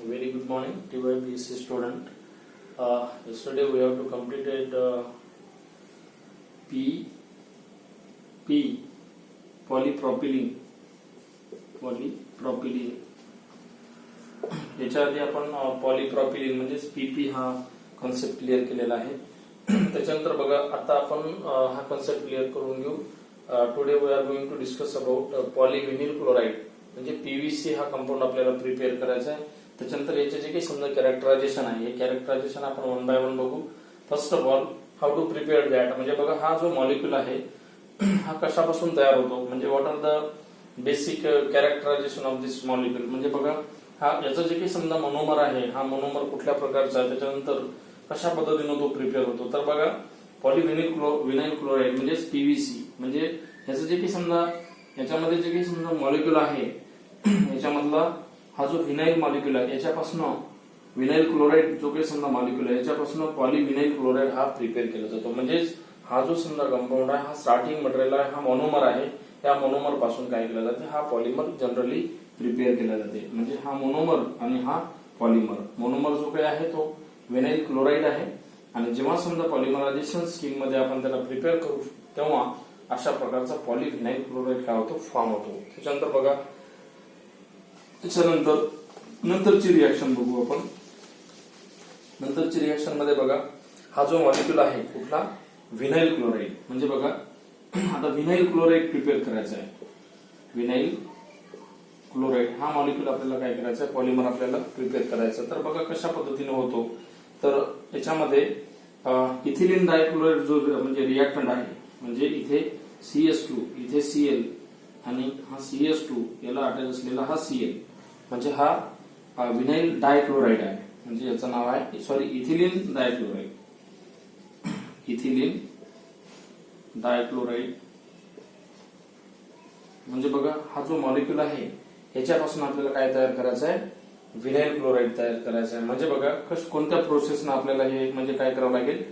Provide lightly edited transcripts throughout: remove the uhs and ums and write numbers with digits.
Very good morning, TYPSC student. Yesterday we have to completed P polypropylene. याच्या आधी आपण polypropylene म्हणजे PP हा कॉन्सेप्ट क्लिअर केलेला आहे. त्याच्यानंतर बघा आता आपण हा कॉन्सेप्ट क्लिअर करून घेऊ. Today we are going to discuss about polyvinyl chloride म्हणजे PVC हा कंपाऊंड आपल्याला प्रिपेअर करायचा आहे. त्याच्यानंतर याचे जे काही समजा कॅरेक्टरायझेशन आहे हे कॅरेक्टरायझेशन आपण वन बाय वन बघू. First of all how to prepare that म्हणजे बघा हा जो मॉलिक्यूल आहे हा कशापासून तयार होतो म्हणजे what are the basic characterization of this molecule म्हणजे बघा हा याचा जे काही समजा मोनोमर आहे हा मोनोमर कुठल्या प्रकारचा आहे त्याच्यानंतर कशा पद्धतीने तो प्रिपेअर होतो. तर बघा पॉलीव्हिनाइल क्लोराइड म्हणजे PVC म्हणजे याचं जे काही समजा याच्यामध्ये जे काही समजा मॉलिक्यूल आहे याच्यामधला हा जो व्हिनाइल मॉलिक्यूल आहे याच्यापासून व्हिनाइल क्लोराइड जो काही समजा मॉलिक्यूल आहे याच्यापासून पॉलीव्हिनाइल क्लोराइड हा प्रिपेअर केला जातो. म्हणजेच हा जो समजा कंपाऊंड आहे हा स्टार्टिंग मटेरियल आहे हा मोनोमर आहे. त्या मोनोमर पासून काय केलं जाते हा पॉलिमर जनरली प्रिपेअर केला जाते. म्हणजे हा मोनोमर आणि हा पॉलिमर मोनोमर जो काही आहे तो व्हिनाइल क्लोराइड आहे आणि जेव्हा समजा पॉलिमरायझेशन स्कीम मध्ये आपण त्याला प्रिपेअर करू तेव्हा अशा प्रकारचा पॉलीव्हिनाइल क्लोराइड काय होतो फॉर्म होतो. त्याच्यानंतर बघा त्याच्यानंतर नंतरची रिएक्शन बघू आपण. नंतरची रिएक्शन मध्ये बघा हा जो मॉलिक्यूल आहे कुठला व्हिनाइल क्लोराइड म्हणजे बघा आता व्हिनाइल क्लोराइड प्रिपेअर करायचा आहे. व्हिनाइल क्लोराइड हा मॉलिक्यूल आपल्याला काय करायचा आहे पॉलिमर आपल्याला प्रिपेअर करायचा. तर बघा कशा पद्धतीने होतो तर याच्यामध्ये इथिलीन डायक्लोराइड जो म्हणजे रिएक्टंट आहे म्हणजे इथे CS2 इथे Cl आणि हा CS2 याला अटॅच असलेला हा Cl म्हणजे हा व्हिनाइल डायक्लोराइड आहे. म्हणजे याचं नाव आहे इथिलीन डायक्लोराइड. इथिलीन डायक्लोराइड म्हणजे बघा हा जो मॉलिक्यूल आहे याच्यापासून आपल्याला काय तयार करायचं आहे व्हिनाइल क्लोराइड तयार करायचं आहे. म्हणजे बघा कोणत्या प्रोसेसनं आपल्याला हे म्हणजे काय करावं लागेल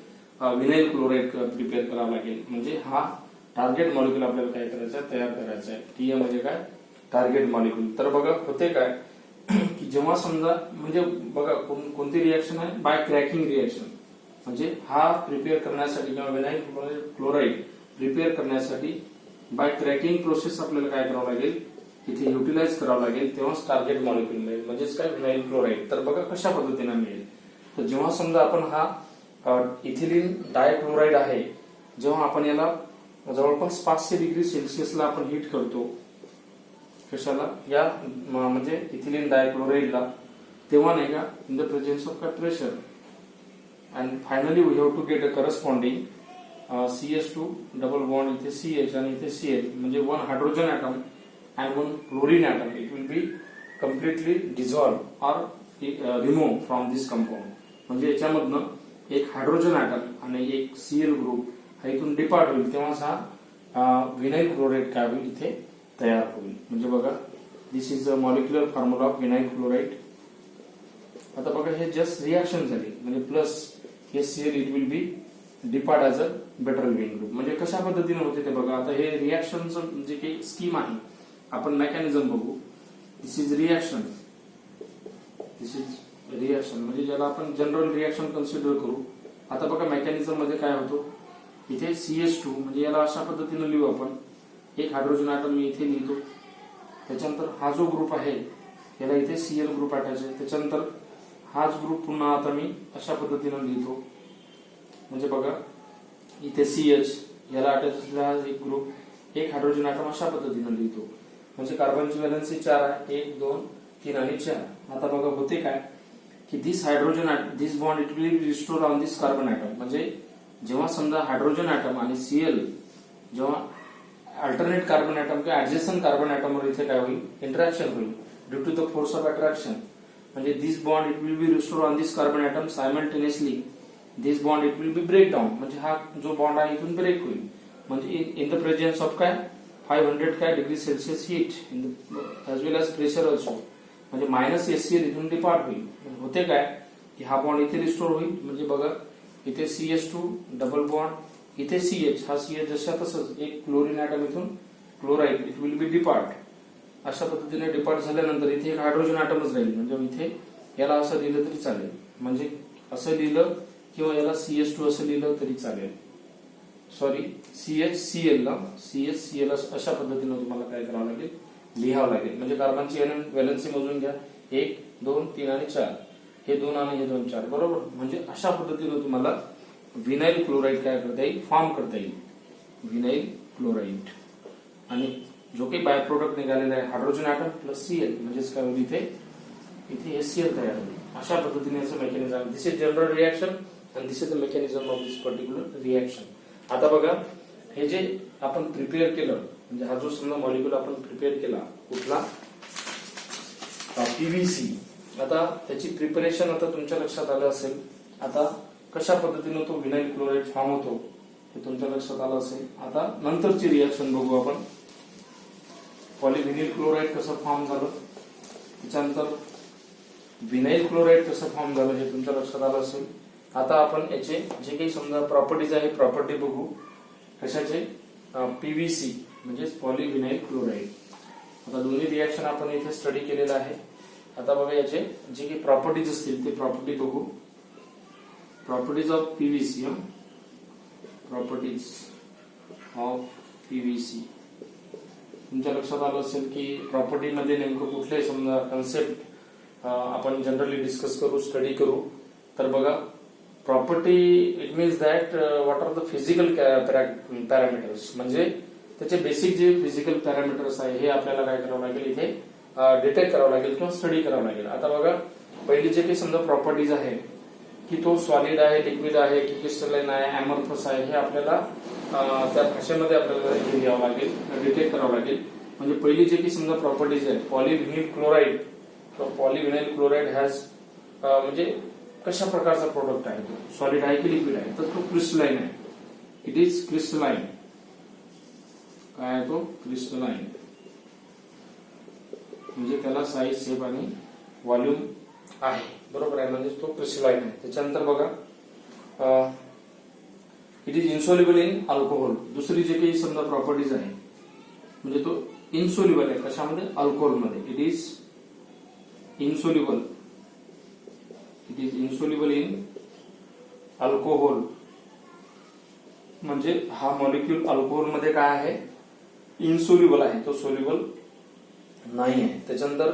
व्हिनाइल क्लोराइड प्रिपेअर करावं लागेल. म्हणजे हा टार्गेट मॉलिक्यूल आपल्याला काय करायचं आहे तयार करायचं आहे. टीएम म्हणजे काय टार्गेट मॉलिक्यूल. तर बघा होते काय की जेव्हा समजा म्हणजे बघा कोणती रिएक्शन आहे बाय क्रॅकिंग रिएक्शन म्हणजे हा प्रिपेअर करण्यासाठी किंवा व्हिनाइल क्लोराइड प्रिपेअर करण्यासाठी बाय क्रॅकिंग प्रोसेस आपल्याला काय करावं लागेल इथे युटिलाइज करावं लागेल तेव्हाच टार्गेट मॉलिक्यूल मिळेल म्हणजेच काय व्हिनाइल क्लोराइड. तर बघा कशा पद्धतीने मिळेल तर जेव्हा समजा आपण हा इथिलीन डायक्लोराइड आहे जेव्हा आपण याला जवळपास 500 डिग्री सेल्सिअसला आपण हीट करतो कशाला या म्हणजे इथिलीन डायक्लोराइडला तेव्हा नाही का in the presence of pressure and finally we have to get a corresponding CS2 double bond इथे CH आणि इथे Cl म्हणजे one hydrogen atom and one chlorine atom it will be completely dissolved or removed from this compound. म्हणजे याच्यामधनं एक hydrogen atom आणि एक Cl group हा इथून डिपार्ट होईल तेव्हाच हा व्हिनाइल क्लोराइड काय होईल इथे तयार होईल. म्हणजे बघा this is a molecular formula of vinyl chloride. आता बघा हे जस्ट रिएक्शन झाली म्हणजे प्लस हे Cl it will B depart as a better Wien group. म्हणजे कशा पद्धतीने होते ते बघा. आता हे रिएक्शनचं जे काही स्कीम आहे आपण मेकॅनिझम बघू. दिस इज रिएक्शन म्हणजे ज्याला आपण जनरल रिएक्शन कन्सिडर करू. आता बघा मेकॅनिझम मध्ये काय होतो इथे CS2 म्हणजे याला अशा पद्धतीने लिहू आपण एक हायड्रोजन ॲटम मी इथे लिहितो. त्याच्यानंतर हा जो ग्रुप आहे याला इथे Cl ग्रुप अटॅच आहे. त्याच्यानंतर हाच ग्रुप पुन्हा आता मी अशा पद्धतीने लिहितो. म्हणजे बघा इथे CH याला अटॅच असलेला एक ग्रुप एक हायड्रोजन ॲटम अशा पद्धतीने लिहितो. म्हणजे कार्बनची व्हॅलेन्सी 4 आहे 1 2 3 आणि 4. आता बघा होते काय की this this bond it will restore on this carbon atom. म्हणजे जेव्हा समजा हायड्रोजन ॲटम आणि Cl जेव्हा अल्टरनेट कार्बन ॲटम किंवा ऍडजस्टंट कार्बन ॲटमवर इथे काय होईल इंटरॅक्शन होईल due to the force of attraction. म्हणजे this bond it will be restore on this carbon atom simultaneously this bond it will be break down म्हणजे हा जो बॉन्ड आहे इथून ब्रेक होईल. म्हणजे इन द प्रेझेन्स ऑफ काय 500 काय डिग्री सेल्सिअस हीट एज वेल एज प्रेशर ऑल्सो. म्हणजे मायनस SCl इथून डिपार्ट होईल. होते काय की हा बॉन्ड इथे रिस्टोर होईल. म्हणजे बघा इथे CS2 डबल बॉन्ड इथे CH हा CH जशा तसंच एक क्लोरीन ॲटम इथून chloride it will B depart. अशा पद्धतीने डिपार्ट झाल्यानंतर इथे एक हायड्रोजन ॲटमच राहील. म्हणजे इथे याला असं लिहिलं तरी चालेल, म्हणजे असं लिहिलं किंवा याला CH2 असं लिहिलं तरी चालेल. सॉरी, CHCl ला CHCl अशा पद्धतीने तुम्हाला काय करावं लागेल, लिहावं लागेल. म्हणजे कार्बनची व्हॅलेन्सी मोजून घ्या, 1 2 3 आणि 4, हे 2 आणि हे 2 4, बरोबर. म्हणजे अशा पद्धतीने तुम्हाला विनाइल क्लोराईड काय करता येईल, फॉर्म करता येईल, विनाइल क्लोराईड. आणि जो काही बाय प्रोडक्ट निघालेला आहे हायड्रोजन ॲटम प्लस Cl, म्हणजेच काय होईल, इथे HCl तयार होईल. अशा पद्धतीने याचं mechanism. This is general reaction and this is the mechanism of this particular reaction. आता बघा, हे जे आपण प्रिपेअर केलं, म्हणजे हा जो समजा मॉलिक्यूल आपण प्रिपेअर केला, कुठला, PVC. आता त्याची प्रिपरेशन आता तुमच्या लक्षात आलं असेल. आता कशा पद्धतीने तो विनाइल क्लोराईड फॉर्म होतो हे तुमच्या लक्षात आलं असेल. आता नंतरची रिएक्शन बघू आपण. पॉलिव्हिनाइल क्लोराईड कसं फॉर्म झालं, त्याच्यानंतर विनाइल क्लोराईड कसं फॉर्म झालं हे तुमच्या लक्षात आलं असेल. आता आपण याचे जे काही समजा प्रॉपर्टीज आहे, प्रॉपर्टी बघू. कशाचे, PVC म्हणजे पॉलिव्हिनाइल क्लोराईड. आता दोन्ही रिएक्शन आपण इथे स्टडी केलेलं आहे. आता बघा याचे जे काही प्रॉपर्टीज असतील ते प्रॉपर्टी बघू. Properties of PVC. Properties of PVC. तुमच्या लक्षात आलं असेल की प्रॉपर्टी मध्ये नेमकं कुठले समजा कन्सेप्ट आपण जनरली डिस्कस करू, स्टडी करू. तर बघा, property it means that what are the physical parameters, म्हणजे त्याचे बेसिक जे फिजिकल पॅरामीटर्स आहे हे आपल्याला काय करावं लागेल, इथे डिटेक्ट करावं लागेल किंवा स्टडी करावं लागेल. आता बघा, पहिली जे काही समजा प्रॉपर्टीज आहे की तो सॉलिड आहे, लिक्विड आहे की क्रिस्टलाइन आहे, अमॉर्फस आहे, हे आपल्याला त्या भाषेमध्ये आपल्याला हे लिहावं लागेल, डिटेक्ट करावं लागेल. म्हणजे पहिली जे काही समजा प्रॉपर्टीज आहे, polyvinyl chloride. Polyvinyl chloride has म्हणजे कशा प्रकारचा प्रोडक्ट आहे, तो सॉलिड आहे की लिक्विड आहे, तर तो क्रिस्टलाइन आहे. It is crystalline. काय आहे तो, क्रिस्टलाइन. म्हणजे त्याला साईज, शेप आणि व्हॉल्यूम आहे, बरोबर आहे, म्हणजे तो क्रिस्टलाइन आहे. त्याच्यानंतर बघा, it is insoluble in alcohol. दुसरी जे काही समजा प्रॉपर्टीज आहे, म्हणजे तो इन्सोल्युबल आहे कशामध्ये, अल्कोहोलमध्ये. It is insoluble. It is insoluble in alcohol. म्हणजे हा मॉलिक्यूल अल्कोहोल मध्ये काय आहे, इन्सोल्युबल आहे, तो सोल्युबल नाही आहे. त्याच्यानंतर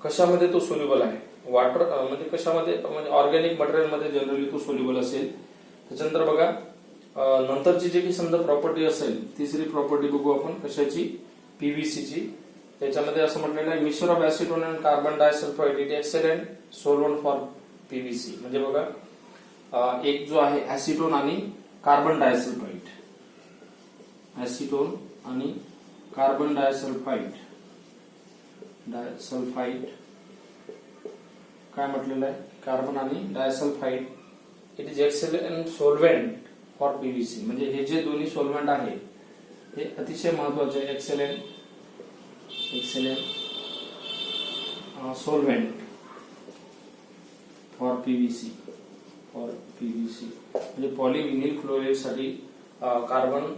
कशामध्ये तो सोल्युबल आहे, वॉटर म्हणजे कशामध्ये, म्हणजे ऑर्गॅनिक मटेरियल मध्ये जनरली तो सोल्युबल असेल. त्याच्यानंतर बघा, नंतरची जी काही समजा प्रॉपर्टी असेल, तिसरी प्रॉपर्टी बघू आपण कशाची, PVC ची. त्याच्यामध्ये असं म्हटलेलं आहे, mixture of acetone and carbon disulphide it excellent solvent for PVC. म्हणजे बघा, एक जो आहे ऍसिटोन आणि कार्बन डायसल्फाइड, ऍसिटोन आणि कार्बन डायसल्फाइड काय म्हटलेलं आहे, कार्बन आणि disulphide. It is excellent solvent for PVC. म्हणजे हे जे दोन्ही सोलवेंट आहे हे अतिशय महत्वाचे आहे. Excellent solvent for PVC. म्हणजे पॉलिव्हिनाइल क्लोराईड साठी कार्बन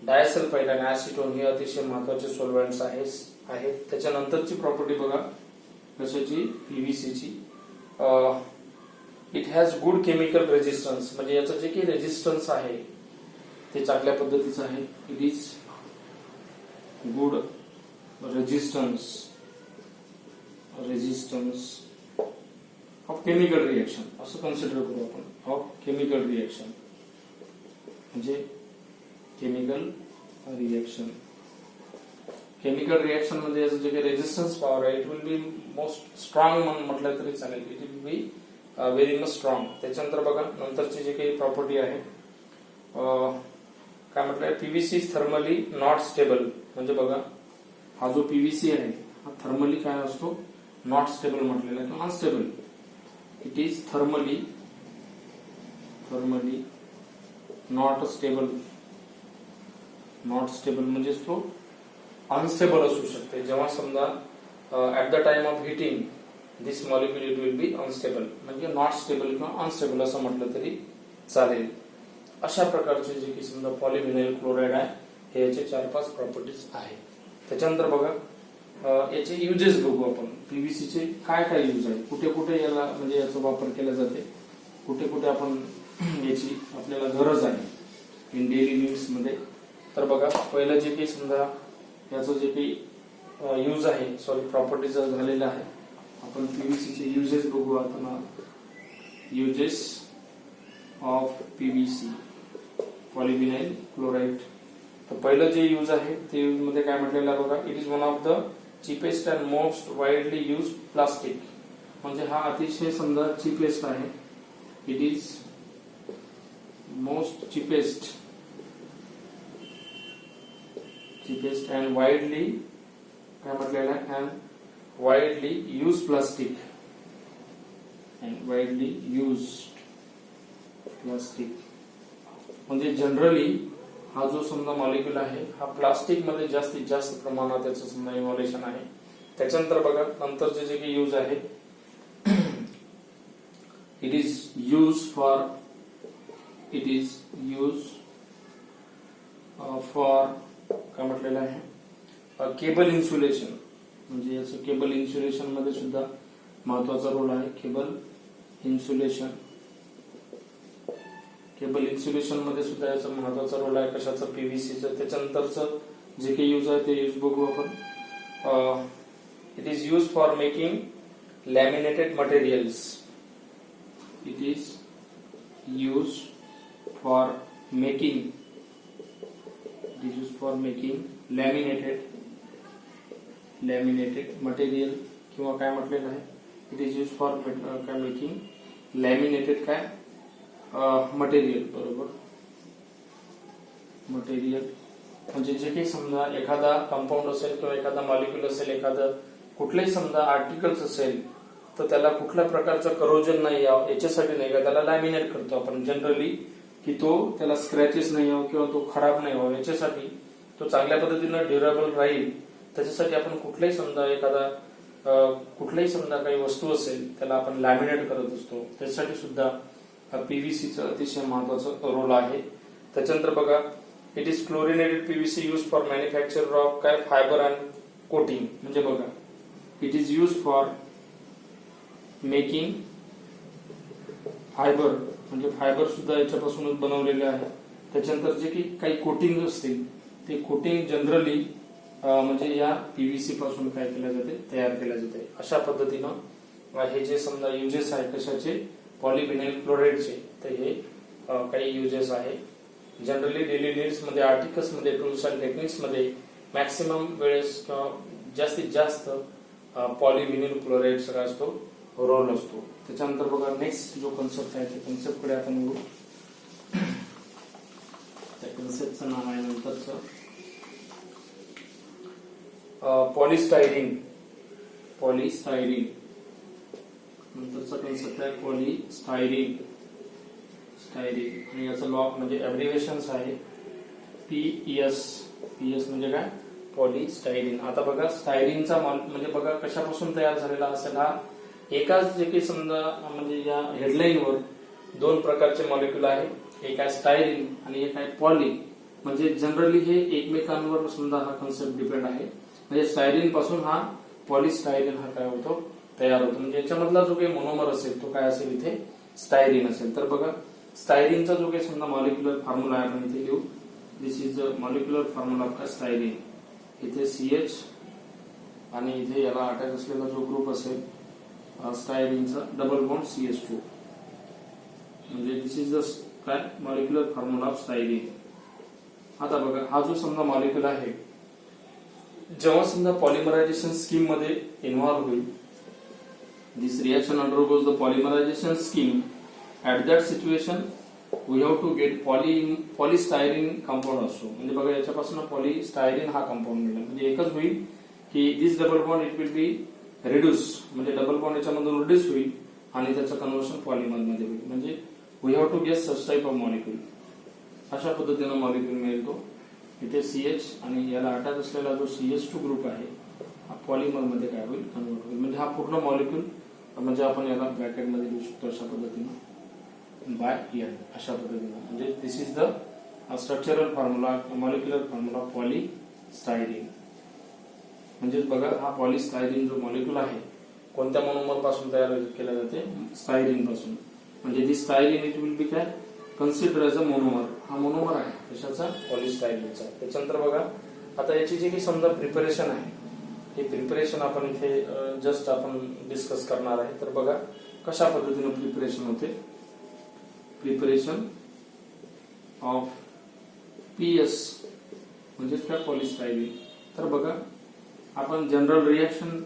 डायसल्फाइड आणि ऍसिटोन हे अतिशय महत्वाचे सोलवेंट्स आहेत. त्याच्यानंतरची प्रॉपर्टी बघा कशाची, PVC ची. It has good chemical resistance. म्हणजे याचं जे काही रेजिस्टन्स आहे ते चांगल्या पद्धतीचं आहे. It is good resistance of chemical reaction, असं कन्सिडर करू आपण. ऑफ केमिकल रिएक्शन म्हणजे केमिकल रिएक्शन मध्ये याचं जे काही रेजिस्टन्स पॉवर आहे it will be most strong म्हटलं तरी चालेल. It will be very much strong. त्याच्यानंतर बघा, नंतरची जी काही प्रॉपर्टी आहे, काय म्हटलंय, PVC is thermally not stable. म्हणजे बघा, हा जो PVC आहे हा थर्मली काय असतो, नॉट स्टेबल म्हटलेला आहे, किंवा unstable. It is thermally not stable. म्हणजे तो अनस्टेबल असू शकते. जेव्हा समजा at the time of heating this molecule it will be unstable. म्हणजे नॉट स्टेबल किंवा अनस्टेबल असं म्हटलं तरी चालेल. अशा प्रकारचे जे की समजा पॉलिव्हिनाइल क्लोराईड आहे हे याचे 4-5 प्रॉपर्टीज आहेत. त्याच्यानंतर बघा, याचे युजेस बघू आपण. पीव्हीसीचे काय काय यूज आहे, कुठे कुठे याला म्हणजे याचा वापर केला जाते, कुठे कुठे आपण याची आपल्याला गरज आहे इन डेली नीड्स मध्ये. तर बघा पहिलं जे काही समजा याचं जे काही यूज आहे, सॉरी प्रॉपर्टीज झालेला आहे. आपण पीव्हीसीचे युजेस बघू आता. Uses of PVC polyvinyl chloride. तर पहिलं जे यूज आहे ते यूज मध्ये काय म्हटलेलं आहे बघा. It is one of the cheapest and most widely use plastic. म्हणजे हा अतिशय समजा चीपेस्ट आहे. It is most cheapest and widely काय म्हटलेलं आहे, and widely use plastic and widely use plastic. म्हणजे जनरली हा जो समजा मॉलिक्यूल आहे हा प्लास्टिक मध्ये जास्तीत जास्त प्रमाणात त्याचं समजा इव्हॉल्युशन आहे. त्याच्यानंतर बघा नंतरचे जे काही यूज आहे, इट इज यूज फॉर काय म्हटलेलं आहे, केबल इन्सुलेशन. म्हणजे याचं केबल इन्सुलेशन मध्ये सुद्धा महत्वाचा रोल आहे. केबल इन्सुलेशन मध्ये सुद्धा याचा महत्वाचा रोल आहे. कशाचं, पीव्हीसीचं. त्याच्यानंतरचं जे काही यूज आहे ते यूज बघू आपण. It is use for making laminated materials. It is use for making laminated material किंवा काय म्हटलेलं आहे, इट इज यूज फॉर काय मेकिंग लॅमिनेटेड काय मटेरियल. बरोबर, मटेरियल म्हणजे जे काही समजा एखादा कंपाऊंड असेल किंवा एखादा मॉलिक्यूल असेल, एखादं कुठलंही समजा आर्टिकल्स असेल, तर त्याला कुठल्या प्रकारचं करोजन नाही यावं याच्यासाठी नाही का त्याला लॅमिनेट करतो आपण जनरली, की तो त्याला स्क्रॅचेस नाही यावं किंवा तो खराब नाही व्हावा याच्यासाठी, तो चांगल्या पद्धतीनं ड्युरेबल राहील त्याच्यासाठी आपण कुठलाही समजा काही वस्तू असेल त्याला आपण लॅमिनेट करत असतो. त्याच्यासाठी सुद्धा पीव्हीसीचं अतिशय महत्वाचं रोल आहे. त्याच्यानंतर बघा, it is chlorinated PVC use for manufacture of काय फायबर अँड कोटिंग. म्हणजे बघा it is use for making fibre, म्हणजे फायबर सुद्धा याच्यापासूनच बनवलेले आहे. त्याच्यानंतर जे काही कोटिंग असतील ते कोटिंग जनरली म्हणजे या पीव्हीसी पासून काय केल्या जाते, तयार केल्या जाते. अशा पद्धतीनं हे जे समजा युजेस आहे कशाचे, पॉलिव्हिनाइल क्लोराइडचे, तर हे काही युजेस आहे. जनरली डेली नीड्स मध्ये, आर्टिकल्स मध्ये, टूल्स अँड टेक्निक्स मध्ये मॅक्सिमम वेळेस जास्तीत जास्त पॉलिव्हिनाइल क्लोराइडचा काय असतो, रोल असतो. त्याच्यानंतर बघा नेक्स्ट जो कन्सेप्ट आहे त्या कन्सेप्ट कडे आपण बघू. त्या कन्सेप्टचं नाव आहे नंतरचं पॉलिस्टायरीन. नंतरचा कन्सेप्ट आहे पॉलिस्टायरीन. आणि याचं लॉ म्हणजे ऍब्रिव्हिएशन्स आहे पीएस म्हणजे काय, पॉलिस्टायरीन. आता बघा स्टायरीनचा म्हणजे बघा कशापासून तयार झालेला असेल हा, एकाच जे काही समजा म्हणजे या हेडलाईनवर दोन प्रकारचे मॉलिक्यूल आहे, एक आहे स्टायरीन आणि एक आहे पॉली. म्हणजे जनरली हे एकमेकांवर समजा हा कन्सेप्ट डिपेंड आहे. म्हणजे स्टायरीन पासून हा पॉलिस्टायरीन हा काय होतो, तयार होतो. म्हणजे याच्यामधला जो काही मोनोमर असेल तो काय असेल, इथे स्टायरीन असेल. तर बघा स्टायरीनचा जो काही समजा मॉलिक्युलर फॉर्म्युला आहे आपण इथे लिहू. This is the molecular formula of styrene. इथे CH आणि इथे याला अटॅच असलेला जो ग्रुप असेल स्टायरीनचा डबल बॉन्ड CH2. म्हणजे दिस इज द काय मॉलिक्युलर फॉर्म्युला ऑफ स्टायरीन. आता बघा हा जो समजा मॉलिक्यूल आहे जेव्हा समजा पॉलिमरायझेशन स्कीम मध्ये इन्व्हॉल्व होईल, this reaction undergoes the polymerisation scheme. At that situation we have to get polystyrene compound असतो. म्हणजे बघा याच्यापासून पॉलिस्टायरीन हा कंपाऊंड मिळेल. म्हणजे एकच होईल की this double bond it will be reduce, म्हणजे डबल बॉन्ड याच्यामधून रिड्यूस होईल आणि त्याचं कन्व्हर्शन पॉलिमर मध्ये होईल. म्हणजे we have to get such type of molecule. अशा पद्धतीनं मॉलिक्यूल मिळेल तो. इथे CH आणि याला अटॅच असलेला जो CH2 ग्रुप आहे हा पॉलिमर मध्ये काय होईल, कन्वर्ट होईल. म्हणजे हा पूर्ण मॉलिक्यूल म्हणजे आपण याला ब्रॅकेट मध्ये लिहू शकतो अशा पद्धतीनं बाय N अशा पद्धतीनं. म्हणजे this is the structural formula, molecular formula polystyrene. म्हणजेच बघा हा पॉलिस्टायरीन जो मॉलिक्यूल आहे कोणत्या मोनोमर पासून तयार केला जाते, स्टायरीन पासून. म्हणजे दिस स्टायरीन इट विल बी काय कन्सिडर एज अ मोनोमर. हा मोनोमर आहे कशाचा, पॉलिस्टायरीनचा. त्याच्यानंतर बघा आता याची जी काही समजा प्रिपरेशन आहे, हे प्रिपरेशन आपण इथे जस्ट आपण डिस्कस करणार आहे. तर बघा कशा पद्धतीने प्रिपरेशन होते. प्रिपरेशन ऑफ PS म्हणजेच काय पॉलिस्टायरीन. तर बघा आपण जनरल रिएक्शन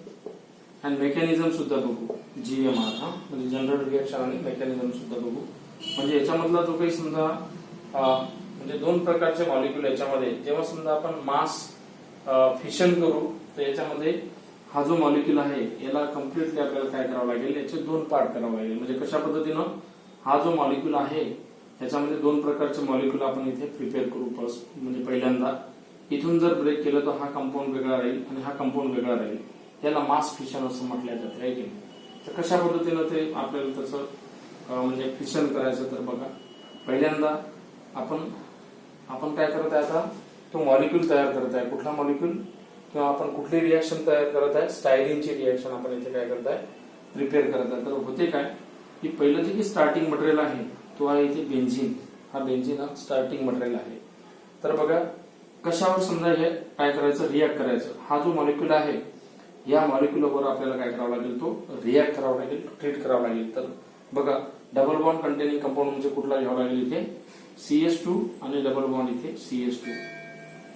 अँड मेकॅनिझम सुद्धा बघू. GMR हा म्हणजे जनरल रिएक्शन आणि मेकॅनिझम सुद्धा बघू. म्हणजे याच्यामधला जो काही समजा म्हणजे दोन प्रकारचे मॉलिक्यूल याच्यामध्ये जेव्हा समजा आपण मास फिशन करू तर याच्यामध्ये हा जो मॉलिक्यूल आहे याला कम्प्लिटली आपल्याला काय करावं लागेल, याचे दोन पार्ट करावं लागेल. म्हणजे कशा पद्धतीनं हा जो मॉलिक्यूल आहे त्याच्यामध्ये दोन प्रकारचे मॉलिक्यूल आपण इथे प्रिपेअर करू. म्हणजे पहिल्यांदा इथून जर ब्रेक केलं तर हा कंपाऊंड वेगळा राहील आणि हा कंपाऊंड वेगळा राहील. याला मास फिशन असं म्हटलं जातं आहे की नाही. तर कशा पद्धतीनं ते आपल्याला त्याचं म्हणजे फिशन करायचं. तर बघा पहिल्यांदा आपण काय करत आहे, आता तो मॉलिक्यूल तयार करत आहे. कुठला मॉलिक्यूल किंवा आपण कुठली रिएक्शन तयार करत आहे, स्टायरीनची रिएक्शन आपण इथे काय करत आहे, प्रिपेअर करत आहे. तर होते काय की पहिलं जे की स्टार्टिंग मटेरियल आहे तो आहे इथे बेन्झीन. हा बेन्झीन हा स्टार्टिंग मटेरियल आहे. तर बघा कशावर समजा हे काय करायचं, रिॲक्ट करायचं. हा जो मॉलिक्यूल आहे या मॉलिक्यूलवर आपल्याला काय करावं लागेल, तो रिॲक्ट करावा लागेल, ट्रीट करावा लागेल. तर बघा डबल बॉन्ड कंटेनिंग कंपाऊंड म्हणजे कुठला घ्यावा लागेल, इथे CS2 आणि डबल बॉन्ड इथे CS2.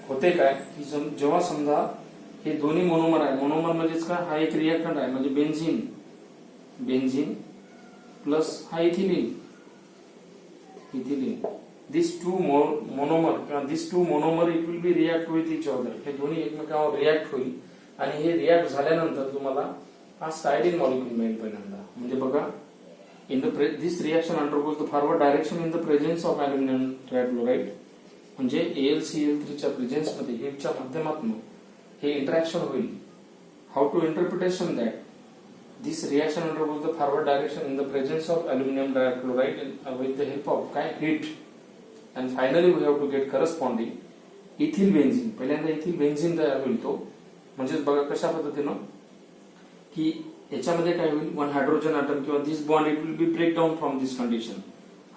होते काय की जेव्हा समजा हे दोन्ही मोनोमर आहे, मोनोमर म्हणजेच काय, हा एक रिएक्टंट आहे म्हणजे बेन्झीन प्लस हा इथिलीन. दिस टू मोनोमर किंवा this two monomer it will be react with each other. हे दोन्ही एकमेकांवर रिॲक्ट होईल आणि हे रिॲक्ट झाल्यानंतर तुम्हाला हा स्टायरीन मॉलिक्यूल मिळेल पहिल्यांदा. म्हणजे बघा this reaction undergoes the forward direction in the presence of aluminum trichloride. म्हणजे AlCl3 च्या प्रेझेन्स मध्ये हेच्या माध्यमातून हे इंटरॅक्शन होईल. How to interpretation that this reaction undergoes the forward direction in the presence of aluminum trichloride with the help of काय heat and finally we have to get corresponding ethyl benzene. पहिल्यांदा ethyl benzene तयार होईल तो. म्हणजेच बघा कशा पद्धतीनं की याच्यामध्ये काय होईल, वन हायड्रोजन ॲटम किंवा this bond it will be break down from this condition.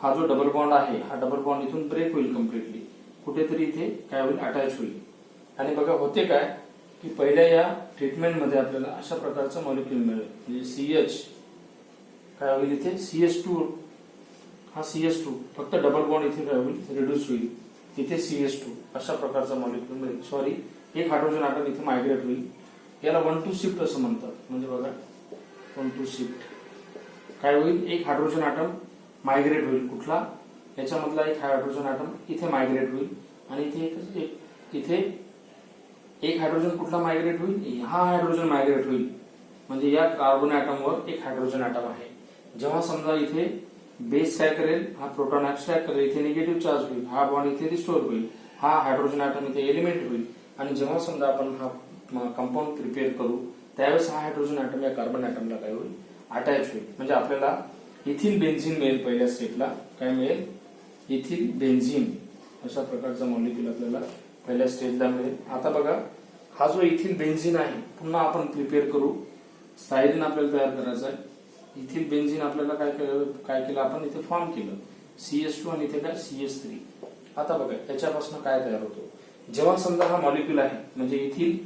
हा जो डबल बॉन्ड आहे हा डबल बॉन्ड इथून ब्रेक होईल कम्प्लिटली, कुठेतरी इथे काय होईल, अटॅच होईल. आणि बघा होते काय की पहिल्या या ट्रीटमेंटमध्ये आपल्याला अशा प्रकारचं मॉलिक्यूल मिळेल. म्हणजे CH काय होईल इथे CS2, हा CS2 फक्त डबल बॉन्ड इथे काय होईल, रिड्यूस होईल. इथे CS2 अशा प्रकारचा मॉलिक्यूल मिळेल. सॉरी एक हायड्रोजन ॲटम इथे मायग्रेट होईल. याला 1 to शिफ्ट असं म्हणतात. म्हणजे बघा 1 to शिफ्ट काय होईल, एक हायड्रोजन ॲटम मायग्रेट होईल. कुठला, याच्यामधला एक हायड्रोजन ॲटम इथे मायग्रेट होईल आणि इथे एक हायड्रोजन कुठला मायग्रेट होईल, हा हायड्रोजन मायग्रेट होईल. म्हणजे या कार्बन ॲटमवर एक हायड्रोजन ॲटम आहे. जेव्हा समजा इथे बेस काय करेल, हा प्रोटॉन ऍब्स्ट्रॅक्ट करेल, इथे निगेटिव्ह चार्ज होईल, हा बॉन्ड इथे रिस्टोर होईल, हा हायड्रोजन ॲटम इथे एलिमेंट होईल. आणि जेव्हा समजा आपण हा कंपाऊंड प्रिपेअर करू त्यावेळेस हा हायड्रोजन ॲटम या कार्बन ॲटमला काय होईल, अटॅच होईल. म्हणजे आपल्याला इथिल बेन्झीन मिळेल. पहिल्या स्टेपला काय मिळेल, इथिल बेन्झीन अशा प्रकारचा मॉलिक्यूल आपल्याला पहिल्या स्टेजला मिळेल. आता बघा हा जो इथिल बेन्झीन आहे पुन्हा आपण प्रिपेअर करू. स्टायरीन आपल्याला तयार करायचं आहे. इथिल बेन्झीन आपल्याला काय केलं आपण इथे फॉर्म केलं CS2 आणि इथे काय CS3. आता बघा याच्यापासून काय तयार होतो, जेव्हा समजा हा मॉलिक्यूल आहे म्हणजे ethyl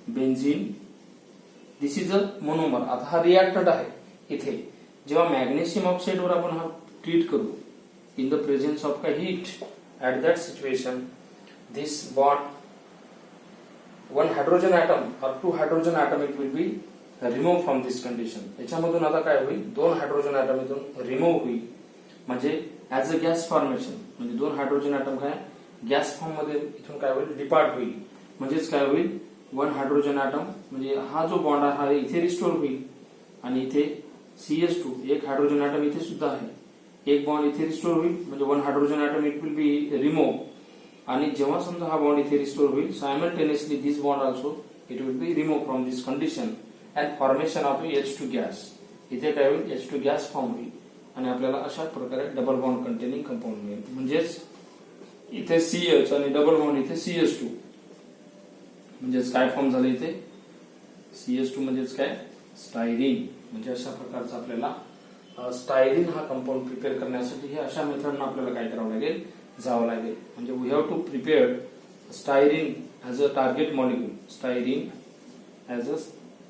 benzene this is a monomer. आता हा रिएक्टंट आहे. इथे जेव्हा मॅग्नेशियम ऑक्साइडवर आपण हा ट्रीट करू इन द प्रेझेन्स ऑफ काय heat, at that situation this bond one hydrogen atom और 2 hydrogen atom it will be remove from this condition. याच्यामधून आता काय होईल, 2 हायड्रोजन ॲटम इथून रिमूव्ह होईल. म्हणजे ऍज अ गॅस फॉर्मेशन, म्हणजे 2 हायड्रोजन ॲटम काय गॅस फॉर्म मध्ये इथून काय होईल, डिपार्ट होईल. म्हणजेच काय होईल, 1 हायड्रोजन ॲटम म्हणजे हा जो बॉन्ड आहे हा इथे रिस्टोर होईल आणि इथे CS2 एक हायड्रोजन ॲटम इथे सुद्धा आहे, एक बॉन्ड इथे रिस्टोर होईल. म्हणजे 1 hydrogen atom it will be remove. आणि जेव्हा समजा हा बॉन्ड इथे रिस्टोर होईल simultaneously this bond also it will be remove from this condition and formation of H2 gas. इथे काय होईल, H2 गॅस फॉर्म होईल आणि आपल्याला अशा प्रकारे डबल बॉन्ड कंटेनिंग कंपाऊंड मिळेल. म्हणजेच इथे CH आणि डबल बॉन्ड इथे CH2, म्हणजेच काय फॉर्म झालं इथे CH2 म्हणजेच काय स्टायरीन. म्हणजे अशा प्रकारचा आपल्याला स्टायरीन हा कंपाऊंड प्रिपेअर करण्यासाठी हे अशा मेथडनं आपल्याला काय करावं लागेल, जावं लागेल. म्हणजे we have to prepare styrene as a target molecule. Styrene as a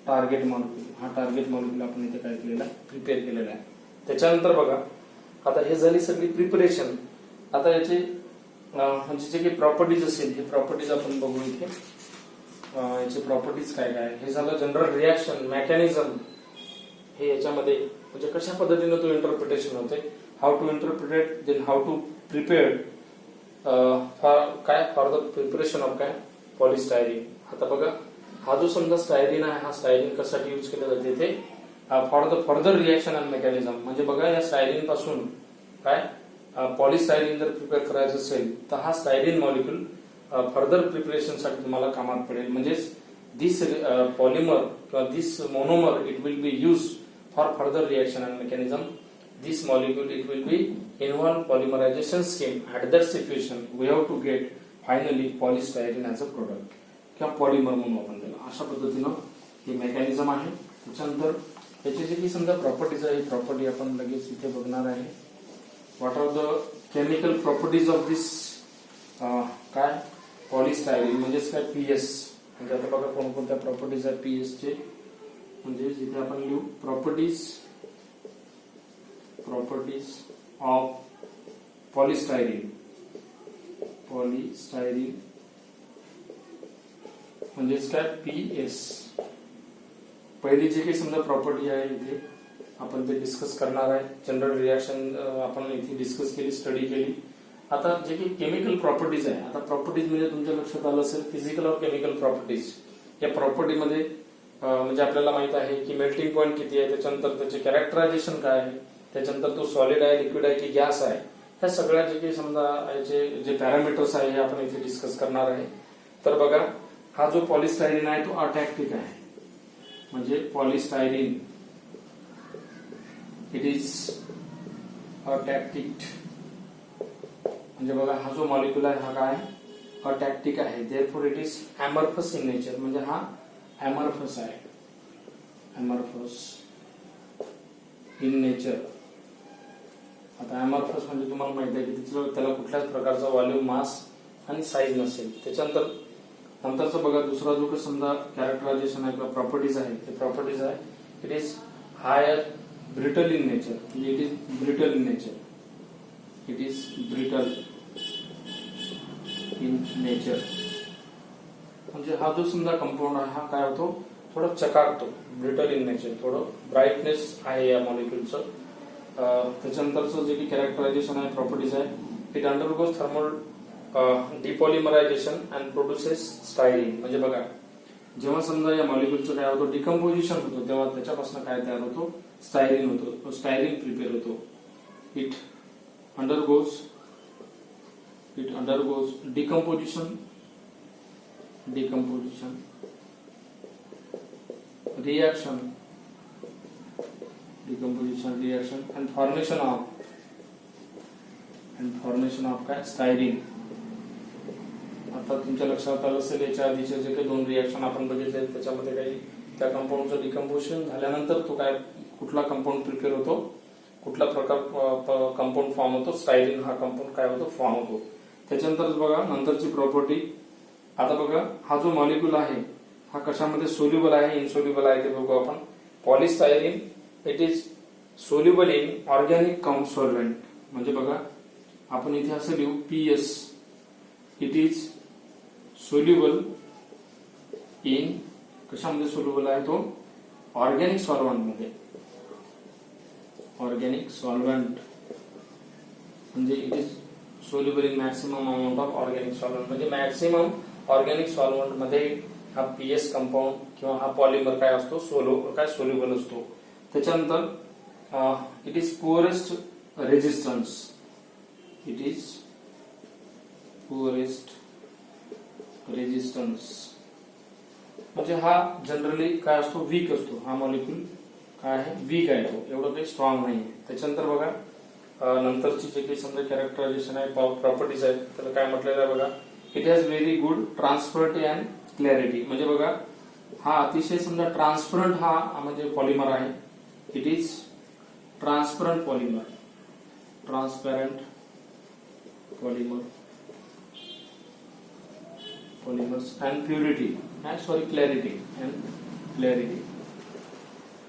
target molecule, हा टार्गेट मॉलिक्यूल आपण इथे काय केलेला आहे, प्रिपेअर केलेला आहे. त्याच्यानंतर बघा आता हे झाली सगळी प्रिपरेशन. आता याचे म्हणजे जे काही प्रॉपर्टीज असेल हे प्रॉपर्टीज आपण बघू इथे. याचे प्रॉपर्टीज काय काय, हे झालं जनरल रिॲक्शन मेकॅनिझम. हे याच्यामध्ये म्हणजे कशा पद्धतीने तो इंटरप्रिटेशन होते, how to interpret, then how to prepare for the preparation of काय पॉलिस्टायरीन. आता बघा हा जो समजा स्टायरीन आहे, हा स्टायरीन कशासाठी युज केला जाते ते for the further reaction and mechanism. म्हणजे बघा या स्टायरीन पासून काय पॉलिस्टायरीन जर प्रिपेअर करायचं असेल तर हा स्टायरीन मॉलिक्यूल फर्दर प्रिपरेशन साठी तुम्हाला कामात पडेल. म्हणजेच दिस पॉलिमर किंवा this monomer it will be use for further reaction and mechanism. This molecule it will be involve polymerisation scheme. At that situation we have to get finally polystyrene as a product किंवा polymer म्हणून आपण त्याला. अशा पद्धतीनं हे mechanism आहे. त्याच्यानंतर याची जी काही समजा प्रॉपर्टीज आहे, प्रॉपर्टी आपण लगेच इथे बघणार आहे. What are the chemical properties of this काय पॉलिस्टायरीन म्हणजेच काय PS. म्हणजे आता बघा कोणकोणत्या प्रॉपर्टीज आहेत PS चे. म्हणजे जिथे आपण लिहू प्रॉपर्टीज ऑफ पॉलिस्टायरीन. पॉलिस्टायरीन म्हणजेच काय PS. पहिली जी काही समजा प्रॉपर्टी आहे इथे आपण ते डिस्कस करणार आहे. जनरल रिॲक्शन आपण इथे डिस्कस केली, स्टडी केली. आता जे काही केमिकल प्रॉपर्टीज आहे, आता प्रॉपर्टीज म्हणजे तुमच्या लक्षात आलं असेल फिजिकल और केमिकल प्रॉपर्टीज. या प्रॉपर्टीमध्ये म्हणजे आपल्याला माहित आहे की मेल्टिंग पॉईंट किती आहे, त्याच्यानंतर त्याचे कॅरेक्टरायझेशन काय आहे, त्याच्यानंतर तो सॉलिड आहे, लिक्विड आहे की गॅस आहे, ह्या सगळ्या जे काही समजा याचे जे पॅरामीटर्स आहे हे आपण इथे डिस्कस करणार आहे. तर बघा हा जो पॉलिस्टायरीन आहे तो अटॅक्टिक आहे. म्हणजे पॉलिस्टायरीन इट इज अटॅक्टिक. म्हणजे बघा हा जो मॉलिक्यूल आहे हा काय अटॅक्टिक आहे. Therefore it is amorphous in nature. म्हणजे हा अमॉर्फस आहे, अमॉर्फस इन नेचर. आता अमॉर्फस म्हणजे तुम्हाला माहिती आहे की त्याला कुठल्याच प्रकारचा व्हॉल्यूम, मास आणि साईज नसेल. त्याच्यानंतर नंतरचं बघा दुसरा जो काही समजा कॅरेक्टरायझेशन आहे किंवा प्रॉपर्टीज आहे ते प्रॉपर्टीज आहे it is higher brittle in nature. म्हणजे it is brittle in nature. It is brittle in nature. म्हणजे हा जो समजा कंपाऊंड आहे हा काय होतो थोडं चकाकतो. ब्रिटल इन नेचर, थोडं ब्राईटनेस आहे या मॉलिक्यूलचं. त्याच्यानंतरचं जे काही कॅरेक्टरायझेशन आहे प्रॉपर्टीज आहे it undergoes thermal depolymerisation and produces styrene. म्हणजे बघा जेव्हा समजा या मॉलिक्यूलचं काय होतं डिकम्पोजिशन होतं तेव्हा त्याच्यापासून काय तयार होतो स्टायरीन होतो, स्टायरीन प्रिपेअर होतो. It undergoes decomposition reaction and formation of काय स्टायरीन. आता तुमच्या लक्षात आलं असेल याच्या आधीचे जे काही दोन रिॲक्शन आपण बघितले त्याच्यामध्ये काही त्या कंपाऊंडचं डिकम्पोजिशन झाल्यानंतर तो काय कुठला कंपाऊंड प्रिपेअर होतो, कुठला प्रकार कंपाऊंड फॉर्म होतो, स्टायरीन हा कंपाऊंड काय होतो फॉर्म होतो. त्याच्यानंतर बघा नंतरची प्रॉपर्टी. आता बघा हा जो मॉलिक्यूल आहे हा कशामध्ये सोल्युबल आहे, इनसोल्युबल आहे ते बघू आपण. Polystyrene it is soluble in organic solvent. म्हणजे बघा आपण इथे असं लिहू PS. It is soluble in कशामध्ये सोल्युबल आहे तो ऑर्गॅनिक सॉल्व्हेंट मध्ये. ऑर्गॅनिक सॉल्व्हेंट म्हणजे it is soluble in maximum amount of organic solvent. म्हणजे मॅक्सिमम ऑर्गॅनिक सॉल्व्हेंट मध्ये हा PS कंपाऊंड किंवा हा पॉलिमर काय असतो सोल्युबल असतो. त्याच्यानंतर it is poorest resistance. It is poorest resistance म्हणजे हा जनरली काय असतो वीक असतो. हा मॉलिक्यूल काय आहे वीक आहे, तो एवढं काही स्ट्रॉंग नाही. त्याच्यानंतर बघा नंतरची जे काही समजा कॅरेक्टरायझेशन आहे, प्रॉपर्टीज आहेत, त्याला काय म्हटलेलं आहे बघा, it has very good transparency and clarity. म्हणजे बघा हा अतिशय समजा ट्रान्सपरंट हा म्हणजे पॉलिमर आहे. It is transparent polymer, transparent polymers and purity and clarity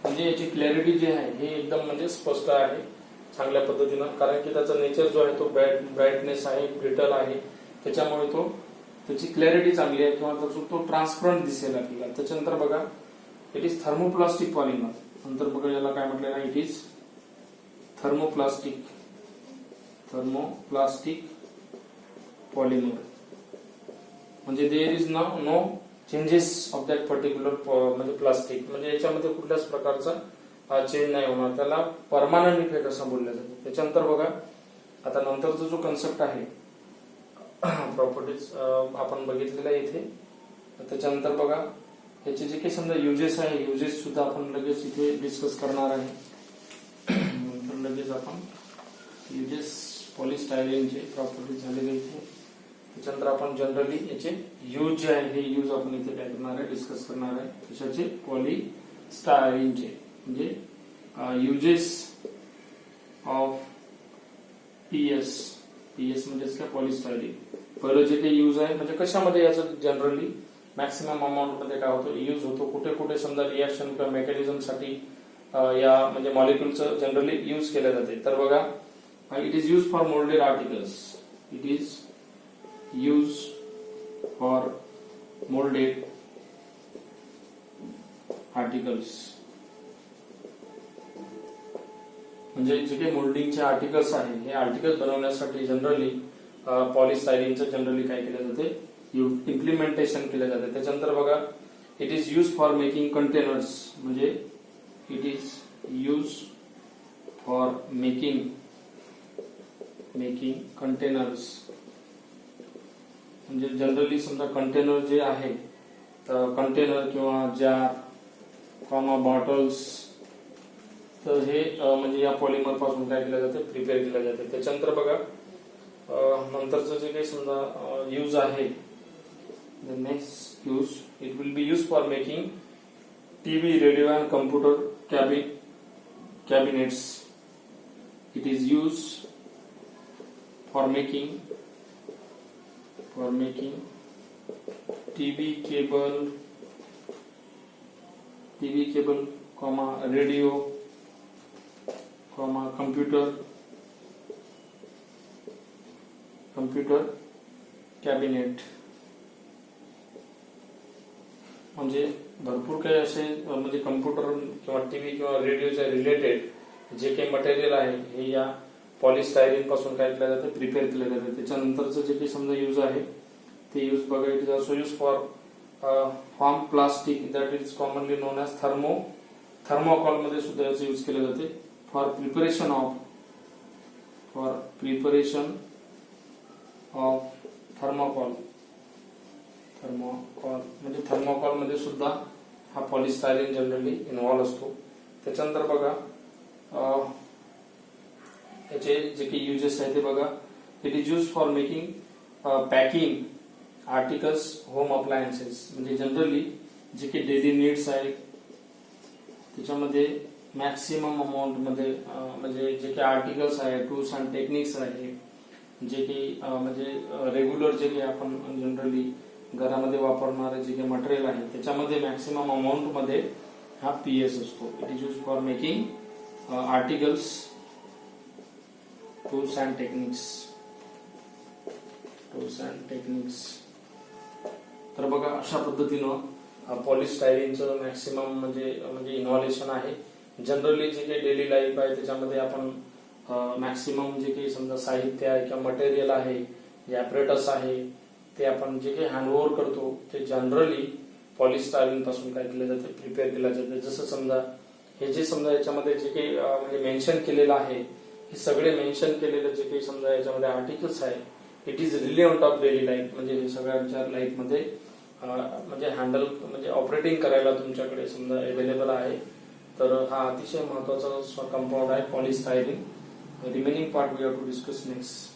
म्हणजे याची क्लॅरिटी जी आहे हे एकदम म्हणजे स्पष्ट आहे चांगल्या पद्धतीनं, कारण की त्याचा नेचर जो आहे तो ब्राईटनेस आहे, ब्रिटल आहे, त्याच्यामुळे त्याची क्लॅरिटी चांगली आहे किंवा तो ट्रान्सपरंट दिसेल आपल्याला. त्याच्यानंतर बघा इट इज थर्मोप्लास्टिक पॉलिमर. नंतर बघा याला काय म्हटलेलं आहे, इट इज थर्मोप्लास्टिक पॉलिमर. म्हणजे there is no changes of that particular म्हणजे प्लास्टिक, म्हणजे याच्यामध्ये कुठल्याच प्रकारचा चेंज नाही होणार, त्याला परमानंट इफेक्ट असं बोललं जातं. त्याच्यानंतर बघा आता नंतरचा जो कन्सेप्ट आहे प्रॉपर्टीज आपण बघितलेला आहे इथे. त्याच्यानंतर बघा याचे जे काही समजा युजेस आहे, युजेस सुद्धा आपण लगेच इथे डिस्कस करणार आहे. नंतर लगेच आपण युजेस पॉलिस्टायरीनचे प्रॉपर्टीज झालेले इथे. त्याच्यानंतर आपण जनरली याचे यूज जे आहे हे यूज आपण इथे काय करणार आहे, डिस्कस करणार आहे. कशाचे, पॉलिस्टायरीनचे. म्हणजे युजेस ऑफ पीएस म्हणजे काय, पॉलिस्टायरीन. पहिलं जे काही यूज आहे म्हणजे कशामध्ये याचं जनरली मॅक्सिमम अमाऊंट मध्ये काय होतो, यूज होतो, कुठे कुठे समजा रिएक्शन किंवा मेकॅनिझम साठी या म्हणजे मॉलिक्युलचं जनरली यूज केलं जाते. तर बघा it is use for moulded articles. It is used for molded articles. म्हणजे जे काही मोल्डिंगचे आर्टिकल्स आहे हे आर्टिकल्स बनवण्यासाठी जनरली पॉलिस्टायरीनचं जनरली काय केलं जाते, इम्प्लिमेंटेशन केलं जाते. त्याच्यानंतर बघा it is use for making containers. म्हणजे it is use for making containers. म्हणजे जनरली समजा कंटेनर जे आहे, तर कंटेनर किंवा जार बॉटल्स, तर हे म्हणजे या पॉलिमर पासून काय केलं जाते, प्रिपेअर केलं जाते. त्याच्यानंतर बघा नंतरचं जे काही समजा यूज आहे, the next use, it will be use for making TV, radio and computer cabinets. It is use for making TV cable, radio, computer cabinet. म्हणजे भरपूर काही असे म्हणजे कम्प्युटर किंवा टीव्ही किंवा रेडिओच्या रिलेटेड जे काही मटेरियल आहे हे या पॉलिस्टायरीन पासून काय केलं जातं, प्रिपेअर केलं जातं. त्याच्यानंतरचं जे काही समजा यूज आहे ते यूज बघा, it is also use for form plastic that is commonly known as thermocol मध्ये सुद्धा याचं यूज केलं जाते. फॉर प्रिपरेशन ऑफ थर्मोकॉल म्हणजे थर्मोकॉल मध्ये सुद्धा हा पॉलिस्टायरीन जनरली इन्व्हॉल्व असतो. त्याच्यानंतर बघा याचे जे काही युजेस आहे ते बघा, it is use for making packing articles, home appliances. म्हणजे जनरली जे काही डेली नीड्स आहेत त्याच्यामध्ये मॅक्सिमम अमाऊंट मध्ये म्हणजे जे काही आर्टिकल्स आहे, टूल्स अँड टेक्निक्स आहे, जे काही म्हणजे रेग्युलर जे काही आपण जनरली घरामध्ये वापरणारे जे काही मटेरियल आहे त्याच्यामध्ये मॅक्सिमम अमाऊंट मध्ये हा पीएस असतो. It is use for making articles, tools and techniques. तर बघा अशा पद्धतीनं पॉलिस्टायरीनचं मॅक्सिमम म्हणजे इन्व्हॉल्युशन आहे. जनरली जे काही डेली लाईफ आहे त्याच्यामध्ये आपण मॅक्सिमम जे काही समजा साहित्य आहे किंवा मटेरियल आहे, जे ॲपरेटस आहे, ते आपण जे काही हँडओव्हर करतो ते जनरली पॉलिस्टायरीन पासून काय केलं जाते, प्रिपेअर केलं जाते. जसं समजा हे जे समजा याच्यामध्ये जे काही म्हणजे मेन्शन केलेलं आहे, हे सगळे मेन्शन केलेलं जे काही समजा याच्यामध्ये आर्टिकल्स आहे, it is relevant of daily life. म्हणजे हे सगळ्यांच्या लाईफ मध्ये म्हणजे हँडल म्हणजे ऑपरेटिंग करायला तुमच्याकडे समजा अवेलेबल आहे. तर हा अतिशय महत्वाचा कंपाऊंड आहे polystyrene. remaining part we have to discuss next.